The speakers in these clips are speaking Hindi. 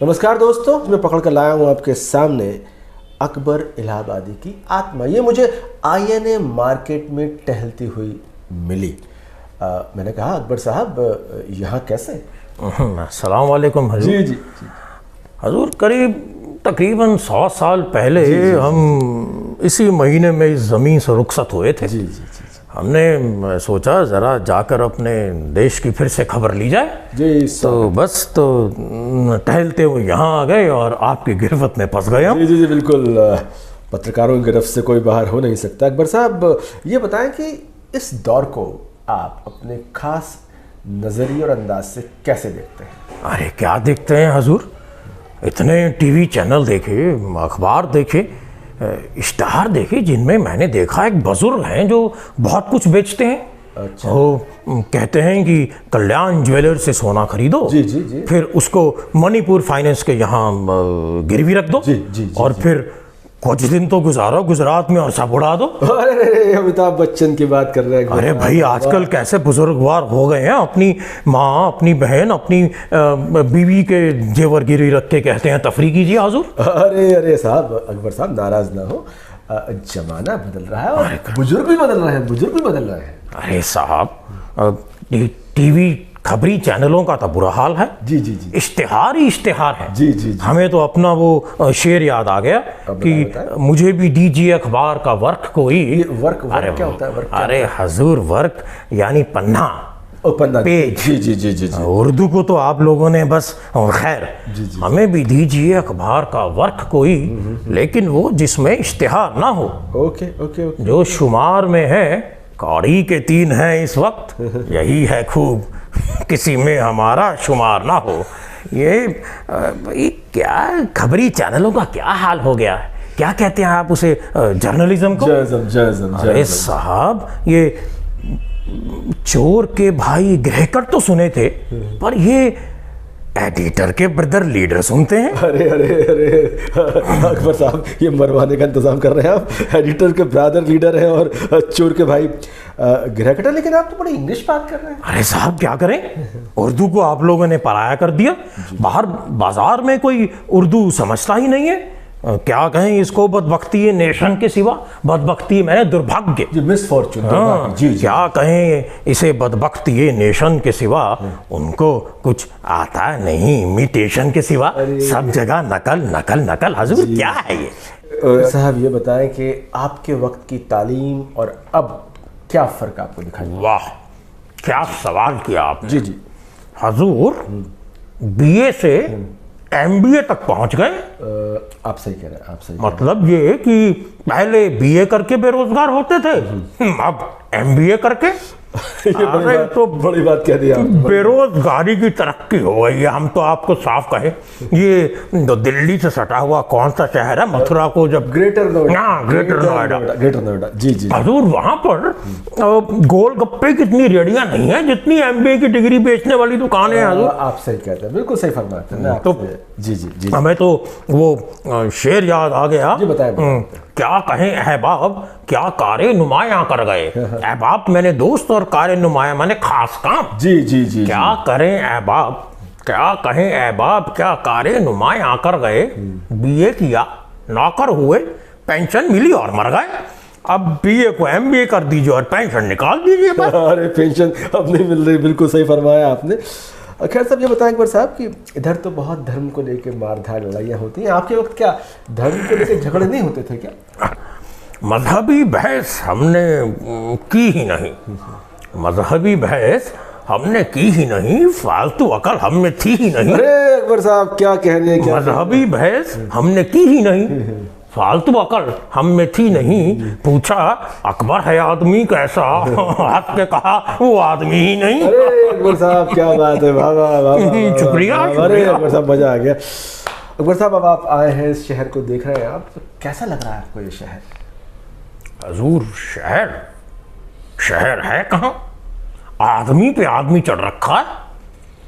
नमस्कार दोस्तों, मैं पकड़ कर लाया हूँ आपके सामने अकबर इलाहाबादी की आत्मा। ये मुझे आईएनए मार्केट में टहलती हुई मिली। मैंने कहा, अकबर साहब यहाँ कैसे? अस्सलाम वालेकुम हजूर। जी जी जी। हजूर, तकरीबन 100 साल पहले हम इसी महीने में इस ज़मीन से रुखसत हुए थे। जी जी जी। हमने सोचा ज़रा जाकर अपने देश की फिर से खबर ली जाए। जी तो टहलते हुए यहाँ आ गए और आपकी गिरफ्त में फंस गए हम। जी जी जी, बिल्कुल। पत्रकारों की गिरफ्त से कोई बाहर हो नहीं सकता। अकबर साहब, ये बताएं कि इस दौर को आप अपने खास नज़रिए और अंदाज से कैसे देखते हैं? अरे क्या देखते हैं हजूर, इतने टीवी चैनल देखे, अखबार देखे, इश्तहार देखे, जिनमें मैंने देखा एक बुजुर्ग हैं जो बहुत कुछ बेचते हैं। अच्छा। वो कहते हैं कि कल्याण ज्वेलर से सोना खरीदो। जी जी जी। फिर उसको मणिपुर फाइनेंस के यहाँ गिरवी रख दो। जी जी जी। और फिर कुछ दिन तो गुजारो गुजरात में और सब उड़ा दो। अरे अमिताभ बच्चन की बात कर रहे हैं। अरे भाई, आजकल कैसे बुजुर्गवार हो गए हैं, अपनी माँ, अपनी बहन, अपनी बीवी के जेवर गिरी रख के कहते हैं तफरी कीजिए हुजूर। अरे साहब, अकबर साहब नाराज ना हो, जमाना बदल रहा है और बुजुर्ग भी बदल रहे हैं। अरे साहब, टीवी खबरी चैनलों का तो बुरा हाल है। जी जी जी। इश्तिहार ही इश्तिहार है। जी जी जी। हमें तो अपना वो शेर याद आ गया कि मुझे भी दीजिए अखबार का वर्क कोई। वर्क क्या होता है? वर्क अरे हजूर, वर्क यानी पन्ना, पेज। जी जी जी जी जी। उर्दू को तो आप लोगों ने बस खैर, हमें भी दीजिए अखबार का वर्क कोई, लेकिन वो जिसमें इश्तिहार ना हो। Okay okay okay. जो शुमार में है, कौड़ी के 3 हैं इस वक्त, यही है खूब किसी में हमारा शुमार ना हो। ये क्या खबरी चैनलों का क्या हाल हो गया है? क्या कहते हैं आप उसे, जर्नलिज्म को? अरे साहब, ये चोर के भाई ग्रहकर तो सुने थे, पर ये एडिटर के ब्रदर लीडर सुनते हैं। अरे अकबर साहब, ये मरवाने का इंतजाम कर रहे हैं आप। एडिटर के ब्रदर लीडर हैं और चोर के भाई ग्रहकर। लेकिन आप तो बड़ी इंग्लिश बात कर रहे हैं। अरे साहब, क्या करें, उर्दू को आप लोगों ने पराया कर दिया। बाहर बाजार में कोई उर्दू समझता ही नहीं है। क्या कहें इसको, बदबख्ती नेशन के सिवा, बदबख्ती मैंने दुर्भाग्य, मिसफॉर्चून। जी, क्या कहें इसे, बदबख्ती नेशन के सिवा उनको कुछ आता नहीं, इमिटेशन के सिवा सब जगह नकल नकल नकल। हजूर, क्या है ये? साहब, ये बताएं कि आपके वक्त की तालीम और अब क्या फ़र्क आपको दिखाई? वाह, क्या सवाल किया आपने। जी जी। हजूर, बीए से एमबीए तक पहुंच गए। आप सही कह रहे हैं, आप सही। मतलब ये कि पहले बीए करके बेरोजगार होते थे, अब एमबीए करके। ये तो बड़ी बात कह दी आपने। बेरोजगारी की तरक्की हो गई है। हम तो आपको साफ कहें, ये तो दिल्ली से सटा हुआ कौन सा शहर है, मथुरा को जब ग्रेटर नोएडा। ग्रेटर नोएडा। जी जी। हजूर, वहां पर गोलगप्पे कितनी रेडियां नहीं है जितनी एमबीए की डिग्री बेचने वाली दुकानें हैं। हजूर, आप सही कहते हैं, बिल्कुल सही फरमाते हैं। तो जी जी जी। हमें तो वो शेर याद आ गया। जी बताएं। क्या कहें अहबाब, क्या कारे नुमायां कर गए। अहबाब मैंने दोस्त और कारे नुमायां मैंने खास काम। जी जी जी। क्या करें अहबाब, क्या कहें अहबाब, क्या कारे नुमायां कर गए। बीए किया, नौकर हुए, पेंशन मिली और मर गए। अब बीए को एमबीए कर दीजिए और पेंशन निकाल दीजिए। अरे पेंशन अब नहीं मिल रही, बिल्कुल सही फरमाया आपने। खैर साहब, ये बताएं अकबर साहब कि इधर तो बहुत धर्म को लेकर मारधाड़ लड़ाइयाँ होती हैं। आपके वक्त क्या धर्म को लेकर झगड़े नहीं होते थे क्या? मजहबी बहस हमने की ही नहीं। मजहबी बहस हमने की ही नहीं, फालतू अकल हम में थी ही नहीं। अरे अकबर साहब, क्या कहने हैं? मजहबी बहस हमने की ही नहीं, फालतू अकल हम में थी नहीं। पूछा अकबर है आदमी कैसा, हंस के कहा वो आदमी ही नहीं। अरे अकबर साहब, क्या बात है, वाह वाह वाह। शुक्रिया। अरे अकबर साहब, मजा आ गया। अकबर साहब, अब आप आए हैं, इस शहर को देख रहे हैं आप, तो कैसा लग रहा है आपको ये शहर? हजूर, शहर है कहाँ, आदमी पे आदमी चढ़ रखा है।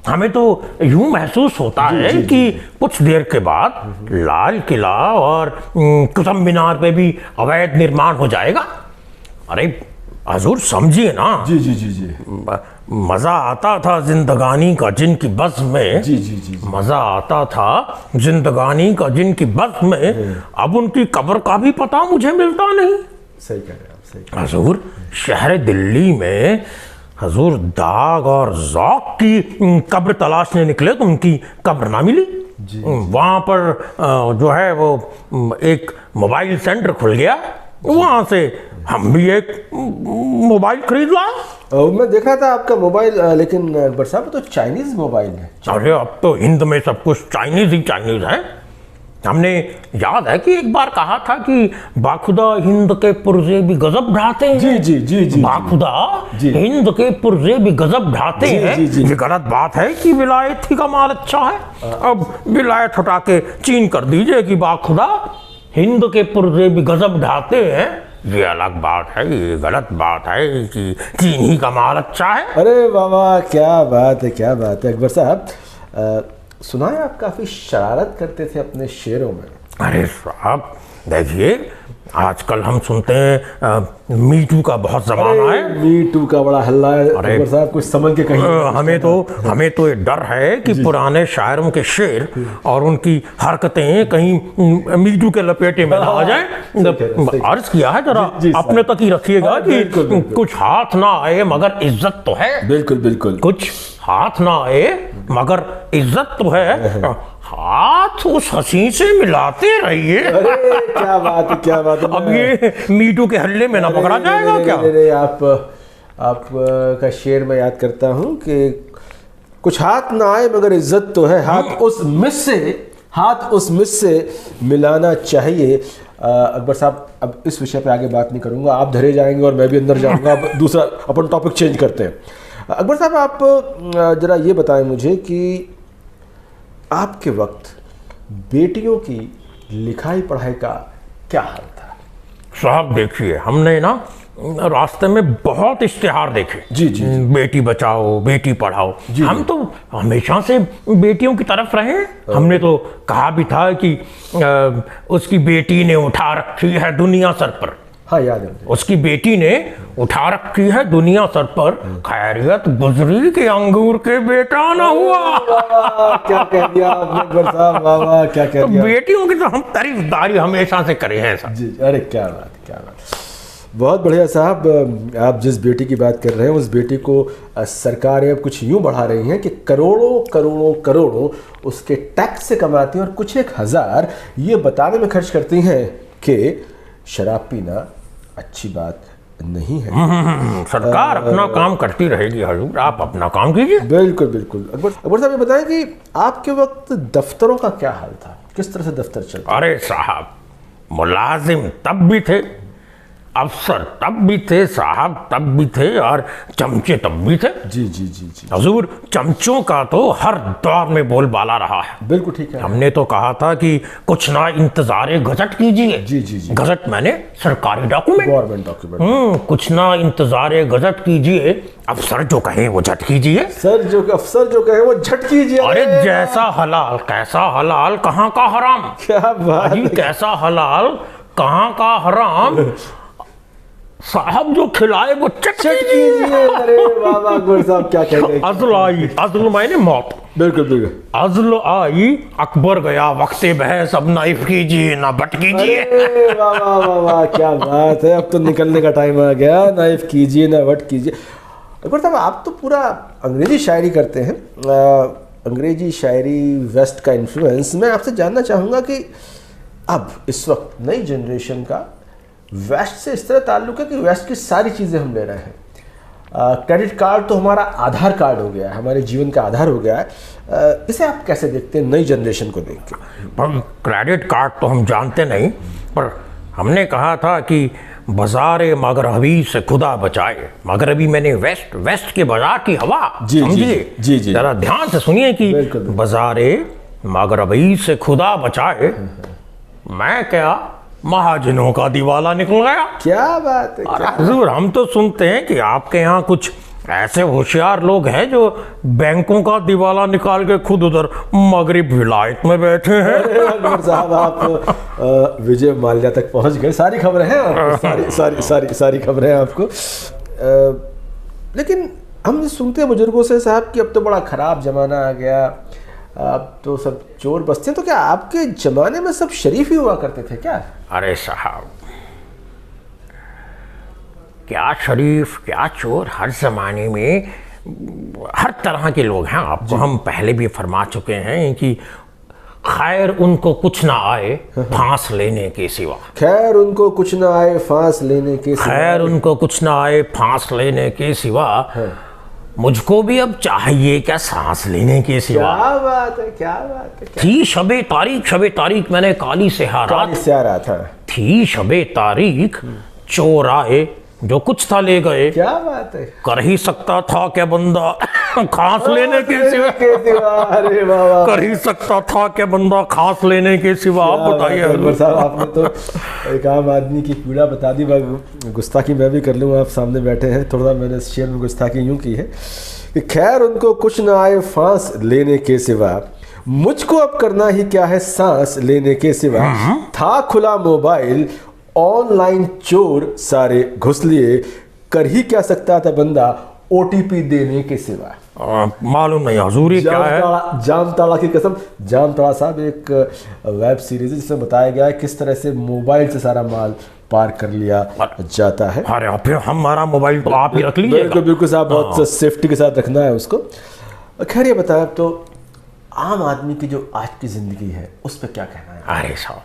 हमें तो यूं महसूस होता है कि कुछ देर के बाद लाल किला और कुतुब मीनार पे भी अवैध निर्माण हो जाएगा। अरे हजूर, समझिए ना। जी जी जी जी। मजा आता था जिंदगानी का जिनकी बस में। जी जी जी। मजा आता था जिंदगानी का जिनकी बस में, अब उनकी कब्र का भी पता मुझे मिलता नहीं। सही कह रहे हैं आप, सही कह रहे हजूर, शहर दिल्ली में हजूर दाग और ज़ौक़ की कब्र तलाशने निकले तो उनकी कब्र ना मिली। वहाँ पर जो है वो एक मोबाइल सेंटर खुल गया, वहाँ से हम भी एक मोबाइल खरीद लाए। मैं देख रहा था आपका मोबाइल, लेकिन अकबर साहब तो चाइनीज मोबाइल है। अरे अब तो हिंद में सब कुछ चाइनीज ही चाइनीज है। हमने याद है कि एक बार कहा था कि बाखुदा हिंद के पुर्जे भी गजब ढाते हैं। जी जी जी जी। बाखुदा हिंद के पुर्जे भी गजब ढाते हैं। ये गलत बात है कि विलायत ही का माल अच्छा है। अब विलायत हटा के चीन कर दीजिए कि बाखुदा हिंद के पुर्जे भी गजब ढाते हैं, ये अलग बात है। ये गलत बात है कि चीन ही का माल अच्छा है। अरे बाबा क्या बात है, क्या बात है। अकबर साहब सुना है आप काफी शरारत करते थे अपने शेरों में। अरे साहब देखिए, आजकल हम सुनते हैं मी टू का बहुत जमाना है। मी टू का बड़ा हल्ला है। अकबर साहब कुछ समझ के कहिए। हमें तो ये डर है कि पुराने शायरों के शेर और उनकी हरकतें कहीं मी टू के लपेटे में ना आ जाए। अर्ज किया है जरा अपने तक ही रखिएगा कि कुछ हाथ ना आए मगर इज्जत तो है। बिल्कुल बिल्कुल। कुछ हाथ ना आए मगर इज्जत तो है, हाथ उस हंसी से मिलाते रहिए। अरे क्या बात है, क्या बात है। अब ये मीटू के हल्ले में ना पकड़ा जाएगा क्या? आप का शेर मैं याद करता हूँ कि कुछ हाथ ना आए मगर इज्जत तो है, हाथ उस मिस से मिलाना चाहिए। अकबर साहब अब इस विषय पे आगे बात नहीं करूँगा, आप धरे जाएंगे और मैं भी अंदर जाऊँगा। अब दूसरा अपन टॉपिक चेंज करते हैं। अकबर साहब आप जरा ये बताएं मुझे कि आपके वक्त बेटियों की लिखाई पढ़ाई का क्या हाल था? साहब देखिए, हमने ना रास्ते में बहुत इश्तिहार देखे। जी जी। बेटी बचाओ बेटी पढ़ाओ। हम तो हमेशा से बेटियों की तरफ रहे। हमने तो कहा भी था कि उसकी बेटी ने उठा रखी है दुनिया सर पर। हाँ याद है। उसकी बेटी ने उठा रखी है दुनिया सर पर, खैरियत गुजरी के अंगूर के बेटा ना हुआ। क्या कह दिया आपने अकबर साहब, वाह क्या कह दिया। बेटियों की तो हम तारीफदारी हमेशा से करे हैं साहब। जी, अरे क्या बात, क्या बात। बहुत बढ़िया साहब। आप जिस बेटी की बात कर रहे हैं उस बेटी को सरकारें अब कुछ यूँ बढ़ा रही हैं कि करोड़ों करोड़ों करोड़ों उसके टैक्स से कमाती हैं और कुछ एक हज़ार ये बताने में खर्च करती हैं कि शराब पीना अच्छी बात नहीं है। सरकार अपना काम करती रहेगी हजूर, आप अपना काम कीजिए। बिल्कुल बिल्कुल। अकबर साहब ये बताएं कि आपके वक्त दफ्तरों का क्या हाल था, किस तरह से दफ्तर चलते? अरे साहब, मुलाजिम तब भी थे, अफसर तब भी थे, साहब तब भी थे और चमचे तब भी थे। जी जी जी जी। हजूर, चमचों का तो हर दौर में बोलबाला रहा है। बिल्कुल ठीक है। हमने तो कहा था कि कुछ ना इंतजारे गजट कीजिए। जी जी जी। गजट मैंने सरकारी डॉक्यूमेंट, गवर्नमेंट डॉक्यूमेंट। कुछ ना इंतजारे गजट कीजिए, अफसर जो कहे वो झट कीजिए। अफसर जो कहे वो झट कीजिए। अरे जैसा हलाल कैसा हलाल, कहाँ का हराम। क्या बात है। कैसा हलाल कहाँ का हराम, साहब जो खिलाए वो चट कीजिए। अरे वाह अकबर साहब क्या कह रहे हैं। अज़ल आई, अज़ल मायने मौत। बिल्कुल बिल्कुल। अज़ल आई, अकबर गया वक्ते बहस, अब नाइफ कीजिए ना बट कीजिए। वाह वाह वाह वाह क्या बात है। अब तो निकलने का टाइम आ गया, नाइफ कीजिए ना बट कीजिए। अकबर साहब आप तो पूरा अंग्रेजी शायरी करते हैं, अंग्रेजी शायरी, वेस्ट का इन्फ्लुएंस। मैं आपसे जानना चाहूँगा कि अब इस वक्त नई जनरेशन का वेस्ट से इस तरह ताल्लुक है कि वेस्ट की सारी चीज़ें हम ले रहे हैं। क्रेडिट कार्ड तो हमारा आधार कार्ड हो गया है, हमारे जीवन का आधार हो गया है। इसे आप कैसे देखते हैं नई जनरेशन को देख के? पर क्रेडिट कार्ड तो हम जानते नहीं, पर हमने कहा था कि बाज़ार मगरबी से खुदा बचाए। मगरबी मैंने वेस्ट, वेस्ट के बाजार की हवा, समझिए। जी जी। जरा ध्यान से सुनिए कि बाज़ार मगरबी से खुदा बचाए, मैं क्या महाजनों का दिवाला निकल गया। क्या बात है। हुजूर, हम तो सुनते हैं कि आपके यहाँ कुछ ऐसे होशियार लोग हैं जो बैंकों का दिवाला निकाल के खुद उधर मगरिब विलायत में बैठे हैं। अकबर साहब आप विजय माल्या तक पहुंच गए, सारी खबरें हैं आपको, सारी खबरें हैं आपको। लेकिन हम सुनते हैं बुजुर्गों से साहब कि अब तो बड़ा ख़राब ज़माना आ गया, अब तो सब चोर बसते हैं, तो क्या आपके ज़माने में सब शरीफ ही हुआ करते थे क्या? अरे साहब, क्या शरीफ क्या चोर, हर ज़माने में हर तरह के लोग हैं। आपको हम पहले भी फरमा चुके हैं कि खैर उनको कुछ ना आए फांस लेने के सिवा, खैर उनको कुछ ना आए फांस लेने के सिवा, खैर उनको कुछ ना आए फांस लेने के सिवा, मुझको भी अब चाहिए क्या सांस लेने के सिवा। क्या बात है, क्या बात है। थी शबे तारीख मैंने काली से हारा था, थी शबे तारीख चोर आए जो कुछ था ले गए। क्या बात है। कर ही सकता था क्या बंदा खांस लेने के सिवा, अरे वाह, कर ही सकता था क्या बंदा खांस लेने के सिवा। आप बताइए अकबर साहब, आपने तो एक आम आदमी की पीड़ा बता दी। गुस्ताखी मैं भी कर लूँ, आप सामने बैठे हैं, थोड़ा मैंने इस शेर में गुस्ताखी यूँ की है कि खैर उनको कुछ ना आए फांस लेने के सिवा, मुझको अब करना ही क्या है सांस लेने के सिवा। था खुला मोबाइल ऑनलाइन चोर सारे घुस लिए, कर ही क्या सकता था बंदा ओटीपी देने के सिवा। मालूम नहीं हजूरी क्या है। जामताड़ा की कसम, जामताड़ा साहब एक वेब सीरीज है जिसमें बताया गया है किस तरह से मोबाइल से सारा माल पार कर लिया जाता है। अरे फिर हमारा मोबाइल तो आप ही रख लीजिएगा। बिल्कुल बिल्कुल साहब, बहुत सेफ्टी के साथ रखना है उसको। खैर ये बताएं, तो आम आदमी की जो आज की जिंदगी है उस पर क्या कहना है? अरे साहब,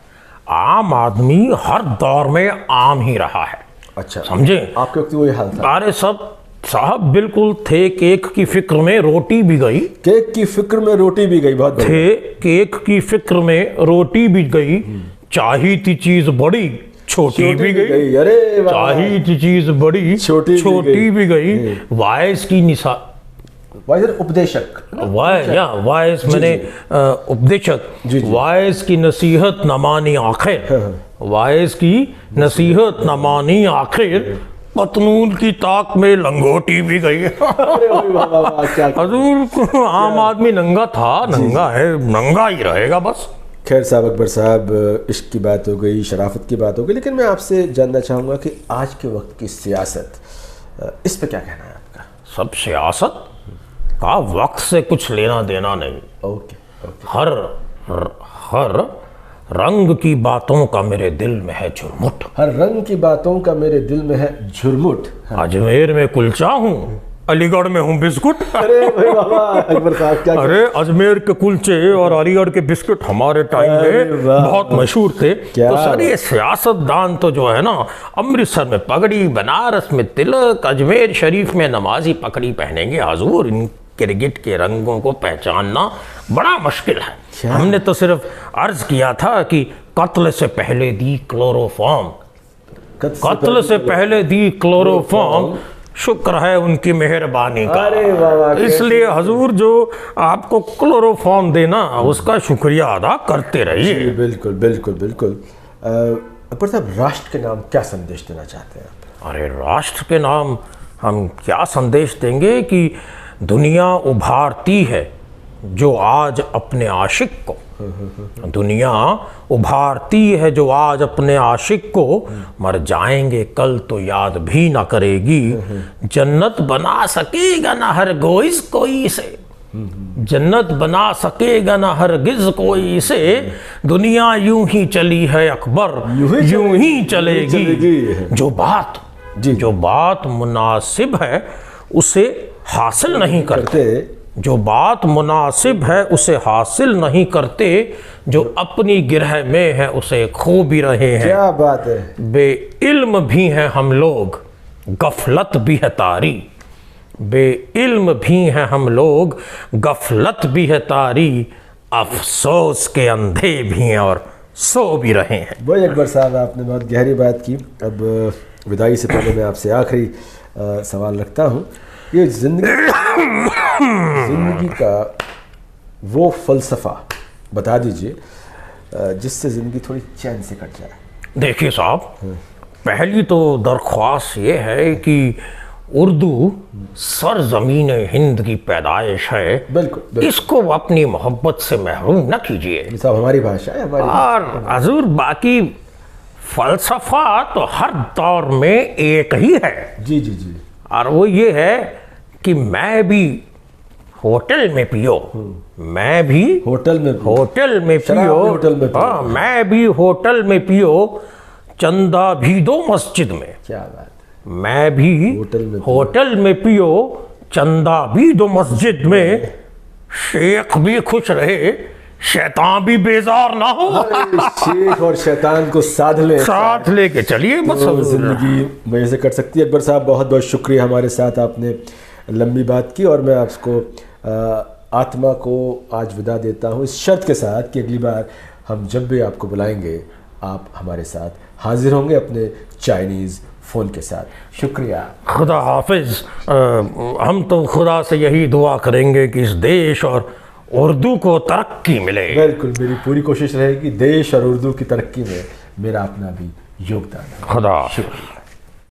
आम आदमी हर दौर में आम ही रहा है। अच्छा, समझे? आपके वक्त वही हाल था? अरे सब साहब बिल्कुल थे। केक की फिक्र में रोटी भी गई, केक की फिक्र में रोटी भी गई। बहुत थे केक की फिक्र में रोटी भी गई, चाही थी चीज बड़ी छोटी भी गई। अरे चाही थी चीज बड़ी छोटी भी गई। वाइस की निशा उपदेशक, वाइस मैंने उपदेशक, वाइस की नसीहत न मानी आखिर, वाइस की नसीहत न मानी आखिर, पतनून की ताक में लंगोटी भी गई। हजूर, आम आदमी नंगा था, नंगा है, नंगा ही रहेगा बस। खैर साहब, अकबर साहब, इश्क की बात हो गई, शराफत की बात हो गई, लेकिन मैं आपसे जानना चाहूँगा कि आज के वक्त की सियासत, इस पे क्या कहना है आपका? सब सियासत का वक्त से कुछ लेना देना नहीं। ओके। हर रंग की बातों का मेरे दिल में है झुरमुट, हर रंग की बातों का मेरे दिल में है झुरमुट। अजमेर में कुलचा हूँ, अलीगढ़ में हूँ बिस्कुट। अरे भाई बाबा, अकबर साहब क्या? अरे अजमेर के कुलचे और अलीगढ़ के बिस्कुट हमारे टाइम में बहुत मशहूर थे। तो सर ये सियासतदान तो जो है ना, अमृतसर में पगड़ी, बनारस में तिलक, अजमेर शरीफ में नमाजी पगड़ी पहनेंगे। हजूर, इन क्रिकेट के रंगों को पहचानना बड़ा मुश्किल है। हमने तो सिर्फ अर्ज किया था कि कत्ल से पहले दी क्लोरोफॉर्म, कत्ल से पहले दी क्लोरोफॉर्म, शुक्र है उनकी मेहरबानी का। अरे वाह, इसलिए हजूर जो आपको क्लोरोफॉर्म देना, उसका शुक्रिया अदा करते रहिए। बिल्कुल बिल्कुल बिल्कुल। अकबर साहब, राष्ट्र के नाम क्या संदेश देना चाहते हैं आप? अरे राष्ट्र के नाम हम क्या संदेश देंगे कि दुनिया उभारती है जो आज अपने आशिक को, दुनिया उभारती है जो आज अपने आशिक को, मर जाएंगे कल तो याद भी ना करेगी, जन्नत बना सकेगा ना हरगिज़ कोई इसे, जन्नत बना सकेगा ना हरगिज़ कोई इसे, दुनिया यूं ही चली है अकबर, यूं ही चलेगी। जो बात मुनासिब है उसे हासिल नहीं करते, जो बात मुनासिब है उसे हासिल नहीं करते, जो अपनी गिरह में है उसे खो भी रहे हैं। क्या बात है। बेइल्म भी हैं हम लोग, गफलत भी है तारी, बेइल्म भी हैं हम लोग, गफलत भी है तारी, अफसोस के अंधे भी हैं और सो भी रहे हैं। वही अकबर साहब, आपने बहुत गहरी बात की। अब विदाई से पहले मैं आपसे आखिरी सवाल रखता हूँ। ये जिंदगी का वो फलसफा बता दीजिए जिससे ज़िंदगी थोड़ी चैन से कट जाए। देखिए साहब, पहली तो दरख्वास्त ये है कि उर्दू सरज़मीन हिंद की पैदाइश है, बिल्कुल। इसको अपनी मोहब्बत से महरूम न कीजिए। साहब, हमारी भाषा है, हमारी। और हजूर, बाकी फ़लसफ़ा तो हर दौर में एक ही है। जी जी जी। और वो ये है कि मैं भी होटल में पियो, मैं भी होटल में पियो, होटल में पियो। हाँ, मैं भी होटल में पियो, चंदा भी दो मस्जिद में। क्या बात है। मैं भी होटल में पियो, चंदा भी दो मस्जिद में, शेख भी खुश रहे, शैतान भी बेजार ना हो। शेख और शैतान को साथ लेके चलिए, बस तो जिंदगी वहीं से कट सकती है। अकबर साहब, बहुत बहुत शुक्रिया, हमारे साथ आपने लंबी बात की, और मैं आपको आत्मा को आज विदा देता हूँ इस शर्त के साथ कि अगली बार हम जब भी आपको बुलाएंगे आप हमारे साथ हाजिर होंगे अपने चाइनीज़ फ़ोन के साथ। शुक्रिया, खुदा हाफिज़। हम तो खुदा से यही दुआ करेंगे कि इस देश और उर्दू को तरक्की मिले। बिल्कुल, मेरी पूरी कोशिश रहेगी देश और उर्दू की तरक्की में मेरा अपना भी योगदान है। खुदा शुक्रिया।